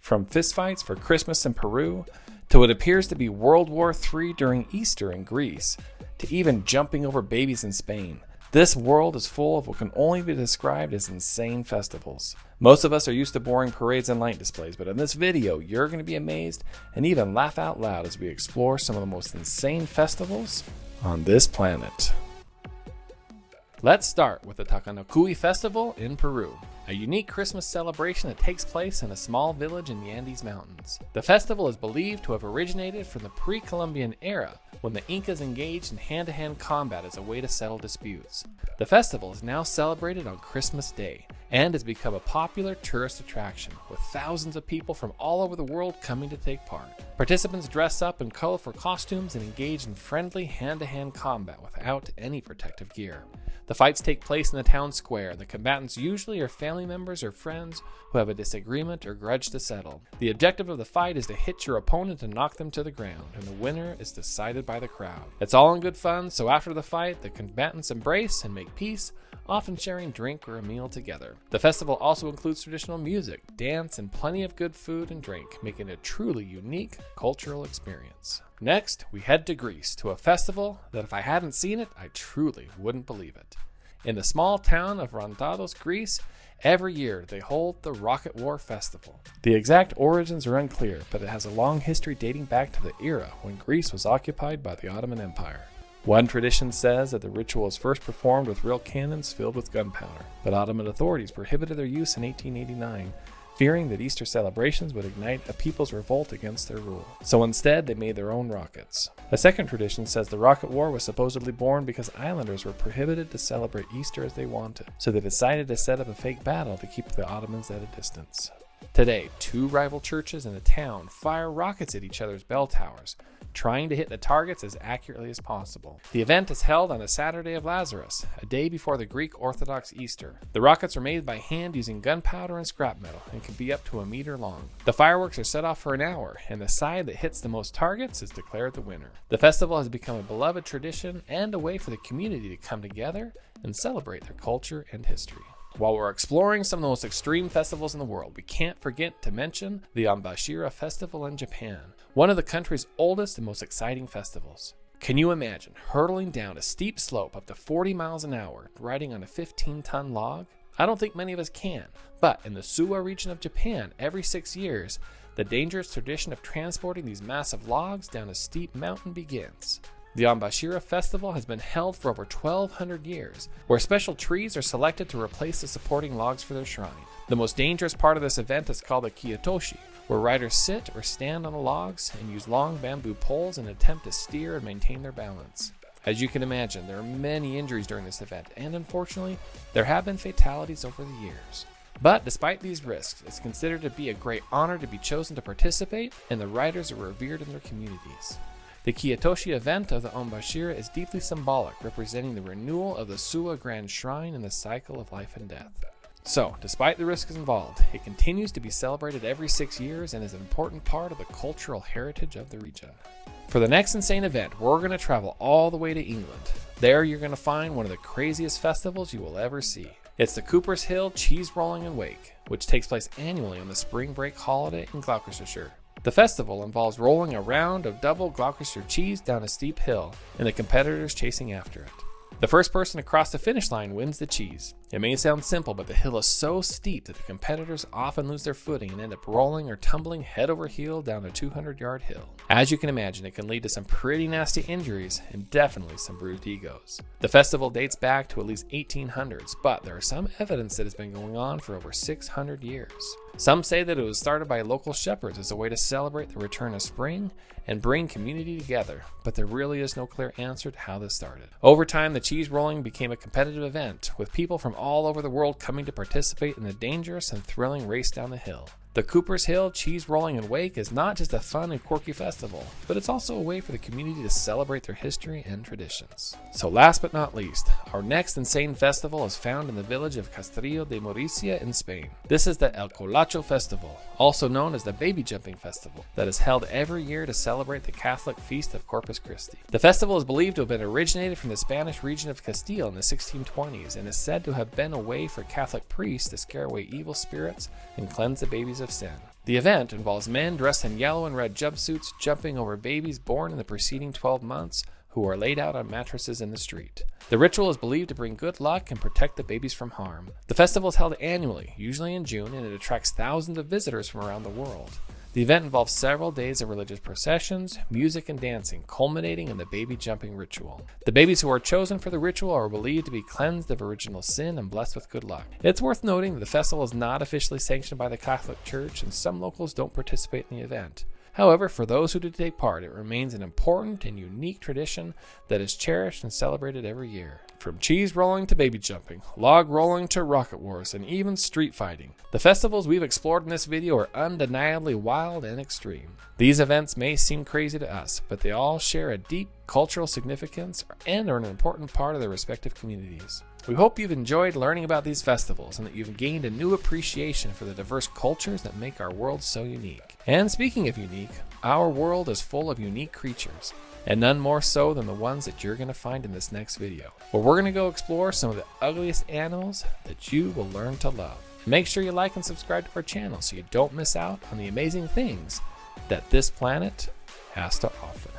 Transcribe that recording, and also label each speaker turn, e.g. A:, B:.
A: From fistfights for Christmas in Peru, to what appears to be World War III during Easter in Greece, to even jumping over babies in Spain. This world is full of what can only be described as insane festivals. Most of us are used to boring parades and light displays, but in this video, you're going to be amazed and even laugh out loud as we explore some of the most insane festivals on this planet. Let's start with the Takanakui Festival in Peru, a unique Christmas celebration that takes place in a small village in the Andes Mountains. The festival is believed to have originated from the pre-Columbian era, when the Incas engaged in hand-to-hand combat as a way to settle disputes. The festival is now celebrated on Christmas Day, and has become a popular tourist attraction, with thousands of people from all over the world coming to take part. Participants dress up in colorful costumes and engage in friendly hand-to-hand combat without any protective gear. The fights take place in the town square, and the combatants usually are family members or friends who have a disagreement or grudge to settle. The objective of the fight is to hit your opponent and knock them to the ground, and the winner is decided by the crowd. It's all in good fun, so after the fight, the combatants embrace and make peace, often sharing drink or a meal together. The festival also includes traditional music, dance, and plenty of good food and drink, making it a truly unique cultural experience. Next, we head to Greece, to a festival that if I hadn't seen it, I truly wouldn't believe it. In the small town of Rondados, Greece, every year they hold the Rocket War Festival. The exact origins are unclear, but it has a long history dating back to the era when Greece was occupied by the Ottoman Empire. One tradition says that the ritual was first performed with real cannons filled with gunpowder, but Ottoman authorities prohibited their use in 1889, fearing that Easter celebrations would ignite a people's revolt against their rule. So instead, they made their own rockets. A second tradition says the Rocket War was supposedly born because islanders were prohibited to celebrate Easter as they wanted, so they decided to set up a fake battle to keep the Ottomans at a distance. Today, two rival churches in the town fire rockets at each other's bell towers, trying to hit the targets as accurately as possible. The event is held on the Saturday of Lazarus, a day before the Greek Orthodox Easter. The rockets are made by hand using gunpowder and scrap metal and can be up to 1 meter long. The fireworks are set off for an hour, and the side that hits the most targets is declared the winner. The festival has become a beloved tradition and a way for the community to come together and celebrate their culture and history. While we're exploring some of the most extreme festivals in the world, we can't forget to mention the Onbashira Festival in Japan, one of the country's oldest and most exciting festivals. Can you imagine hurtling down a steep slope up to 40 miles an hour, riding on a 15-ton log? I don't think many of us can, but in the Suwa region of Japan, every 6 years, the dangerous tradition of transporting these massive logs down a steep mountain begins. The Onbashira Festival has been held for over 1,200 years, where special trees are selected to replace the supporting logs for their shrine. The most dangerous part of this event is called the Kiyatoshi, where riders sit or stand on the logs and use long bamboo poles in an attempt to steer and maintain their balance. As you can imagine, there are many injuries during this event, and unfortunately, there have been fatalities over the years. But despite these risks, it's considered to be a great honor to be chosen to participate, and the riders are revered in their communities. The Kiyatoshi event of the Onbashira is deeply symbolic, representing the renewal of the Suwa Grand Shrine in the cycle of life and death. So, despite the risks involved, it continues to be celebrated every 6 years and is an important part of the cultural heritage of the region. For the next insane event, we're going to travel all the way to England. There you're going to find one of the craziest festivals you will ever see. It's the Cooper's Hill Cheese Rolling and Wake, which takes place annually on the spring break holiday in Gloucestershire. The festival involves rolling a round of double Gloucestershire cheese down a steep hill, and the competitors chasing after it. The first person to cross the finish line wins the cheese. It may sound simple, but the hill is so steep that the competitors often lose their footing and end up rolling or tumbling head over heel down a 200-yard hill. As you can imagine, it can lead to some pretty nasty injuries and definitely some bruised egos. The festival dates back to at least 1800s, but there is some evidence that it's been going on for over 600 years. Some say that it was started by local shepherds as a way to celebrate the return of spring and bring community together, but there really is no clear answer to how this started. Over time, the cheese rolling became a competitive event, with people from all over the world coming to participate in the dangerous and thrilling race down the hill. The Cooper's Hill Cheese Rolling and Wake is not just a fun and quirky festival, but it's also a way for the community to celebrate their history and traditions. So last but not least, our next insane festival is found in the village of Castrillo de Moricia in Spain. This is the El Colacho Festival, also known as the Baby Jumping Festival, that is held every year to celebrate the Catholic feast of Corpus Christi. The festival is believed to have been originated from the Spanish region of Castile in the 1620s and is said to have been a way for Catholic priests to scare away evil spirits and cleanse the babies of sin. The event involves men dressed in yellow and red jumpsuits jumping over babies born in the preceding 12 months who are laid out on mattresses in the street. The ritual is believed to bring good luck and protect the babies from harm. The festival is held annually, usually in June, and it attracts thousands of visitors from around the world. The event involves several days of religious processions, music, and dancing, culminating in the baby jumping ritual. The babies who are chosen for the ritual are believed to be cleansed of original sin and blessed with good luck. It's worth noting that the festival is not officially sanctioned by the Catholic Church, and some locals don't participate in the event. However, for those who do take part, it remains an important and unique tradition that is cherished and celebrated every year. From cheese rolling to baby jumping, log rolling to rocket wars, and even street fighting, the festivals we've explored in this video are undeniably wild and extreme. These events may seem crazy to us, but they all share a deep cultural significance and are an important part of their respective communities. We hope you've enjoyed learning about these festivals and that you've gained a new appreciation for the diverse cultures that make our world so unique. And speaking of unique, our world is full of unique creatures, and none more so than the ones that you're going to find in this next video, where we're going to go explore some of the ugliest animals that you will learn to love. Make sure you like and subscribe to our channel so you don't miss out on the amazing things that this planet has to offer.